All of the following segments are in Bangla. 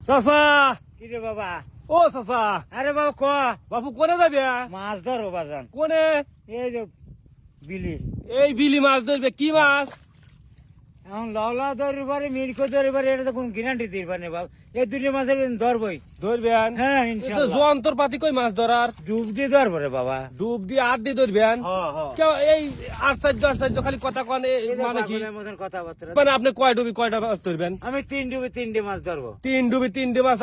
চাচা কি রে বাবা? ও চাচা, আরে বাবা ক বাপু কোনে যাবে? মাছ ধরো বাজান। কোনে? এই যে বিলি এই বিলি মাছ ধরবে? কি মাছ? এখন লাউলা ধরবারে মিরকো ধরবারে এটা তো কোন গ্যারান্টি দিবার নেই বাবা। এই দুটো মাছের ধরবই। ধরবেন? হ্যাঁ এটা ইনশাআল্লাহ। যন্ত্রপাতি কই মাছ ধরার? ডুব দিয়ে ধরবো রে বাবা। ডুব দিয়ে হাত দিয়ে ধরবেন? হ্যাঁ হ্যাঁ। কেউ এই আশ্চর্য খালি কথা কন, মানে কি? পাগলের মতন কথাবার্তা। মানে আপনি কয় ডুবি কয়টা মাছ ধরবেন? আমি তিন ডুবে তিনটে মাছ ধরবো। তিন ডুবি তিনটে মাছ,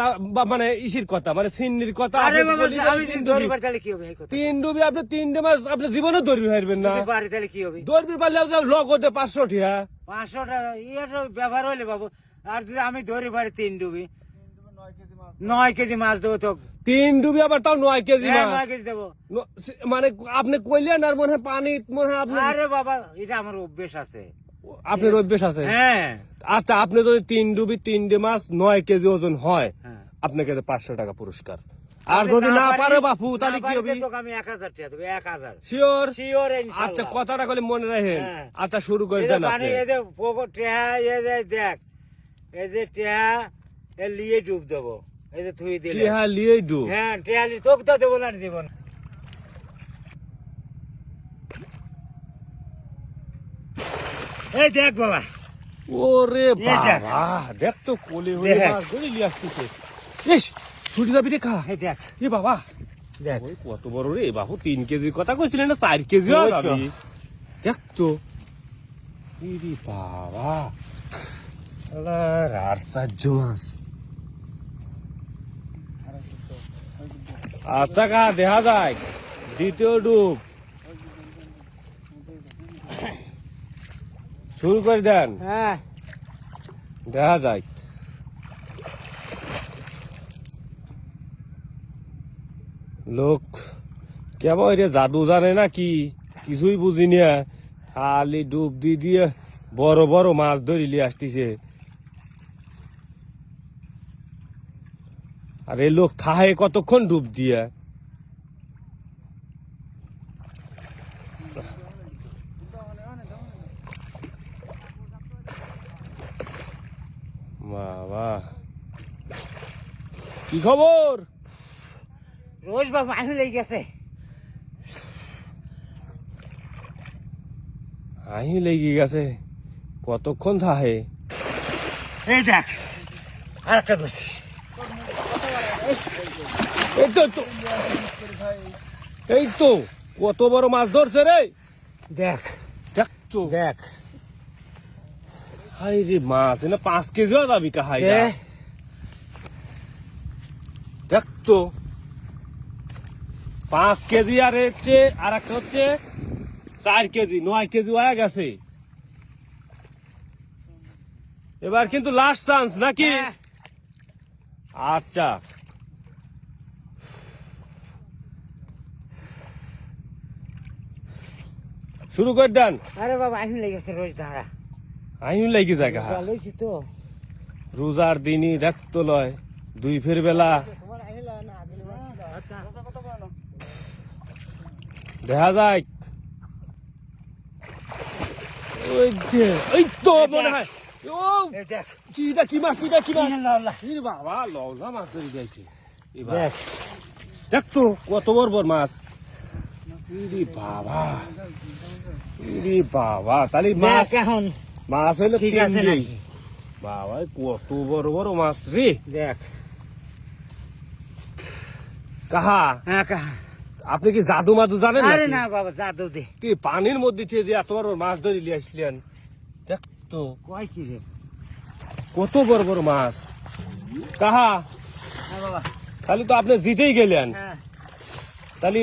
মানে ইসির কথা, মানে সিন্নির কথা। আরে আপনি বাবা বলি যে আমি তিন যদি ডুবি। ধরবার তাহলে কি হবে? এই কথা তিন ডুবি আপনি তিনটে মাছ আপনি জীবনে ধরবি পারবেন না। যদি পারি তাহলে কি হবে? ধরবি পারলে লগতে 500 টিয়া। 500 টাকা ইয়ার ব্যবহার হইলে বাবু। আর যদি আমি ধরি পারি তিন ডুবি 9 কেজি মাছ দেবো তো। তিন ডুবি আবার তাও 9 কেজি হ্যাঁ, মাছ। 9 কেজি দেবো। মানে আপনি কইলেন আর মনে হয় পানি, মনে হয় আপনি আরে বাবা এটা আমার অভ্যেস আছে। আপনার অভ্যেস আছে। হ্যাঁ আচ্ছা, আপনি যদি তিন ডুবি তিনটে মাছ 9 কেজি ওজন হয়, হ্যাঁ। আপনাকে 500 টাকা পুরস্কার। আর যদি না পারে বাপু তাহলে কি হবে? আমি 1000 টাকা দেবো। 1000 শিওর? শিওর আচ্ছা, কথাটা কলে মনে রাখেন। হ্যাঁ। আচ্ছা, শুরু করে এই যে দেন পানি আপনি। এই যে পকর টেহা এই যে দেখ এই যে টেহা এ লিয়ে ডুব দেবো। এই যে থুই দিলে টিহা লিয়েই ডুব। হ্যাঁ টেহা লিয়ে তোকে তো দেবো না জীবন। এই দেখ বাবা। ওরে এই দেখ। বাবা, দেখ তো কোলে হয়ে দেখ। মাছ ধরে নিয়ে আসতেছে। ইস, ছুটি যাবি রে খা। এই দেখ এ বাবা, দেখ ওই কত বড় রে বাবু! 3 কেজির কথা কইছিলেন না 4 কেজি ওই তো। যাবি? দেখ তো। ইরে বাবা, আল্লাহ, আশ্চর্য মাছ। আচ্ছা কা দেখা যায় দ্বিতীয় ডুব শুরু করে দেন, হ্যাঁ দেখা যায়। লোক কেমন রে, জাদু জানে না কি, কিছুই বুঝিনি। খালি ডুব দিয়ে বড় বড় মাছ ধরিলে আসতেছে। আর এই লোক থাহে কতক্ষণ ডুব দিয়ে। বাবা, কি খবর? রোজ বাবু আনু লেগে গেছে। আহি লেগে গেছে। কতক্ষণ থাহে? এই দেখ আর একটা ধরছি। এই তো এই তো কত বড় মাছ ধরছে রে। দেখ দেখ তো, দেখ হাই রে মাছ, না 5 কেজিও যাবি কাহাই। দেখ দেখ তো, 5 কেজি আর হচ্ছে আর একটা হচ্ছে 4 কেজি, 9 কেজি হয়ে গেছে। এবার কিন্তু লাস্ট চান্স নাকি? হ্যাঁ। আচ্ছা, শুরু করে দেন। আরে বাবা আনু লেগে গেছে রোজ ধারা। আইন লাগি জায়গা। লইছি তো। রোজার দিনই দেখত লয়, 2 ফের বেলা দেখা যায়। ওই যে, এই তো মনে হয়। ও এই দেখ কিটা কি মাছ, কিটা কি মাছ? আল্লাহ ইরে বাবা, লওলা মাছ ধরে যাইছে এবার। দেখ দেখ তো কত বড় বড় মাছ। ইরে বাবা, ইরে বাবা, তাহলে মাছ দেখ এখন মাছ হইলো ঠিক আছে 3 নাকি? বাবা, কত বড় বড় মাছ রে। দেখ কাহা, হ্যাঁ কাহা। আপনি কি জাদু মাদু জানেন আরে নাকি? না বাবা জাদু দে। কি পানির মধ্যে থেকে যে এত বড় মাছ ধরে নিয়ে আসলেন? দেখ তো কয় কি রে? কত বড় বড় মাছ। কাহা, হ্যাঁ বাবা খালি তো আপনি জিতেই গেলেন। হ্যাঁ তাহলে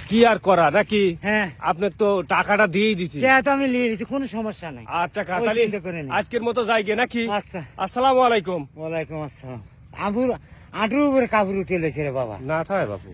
কি আর করা নাকি? হ্যাঁ আপনি তো টাকাটা দিয়েই দিছি। টেহা তো আমি লিয়ে নিছি কোনো সমস্যা নাই। আচ্ছা কা, ওই তাহলে চিন্তা করে নি। আজকের মতো যাই গে নাকি? আচ্ছা আসসালামু আলাইকুম। ওয়ালাইকুম আসসালাম। আবুর আঁটুর উপরে কাপড় উঠে লেছে রে বাবা। না থায় বাপু।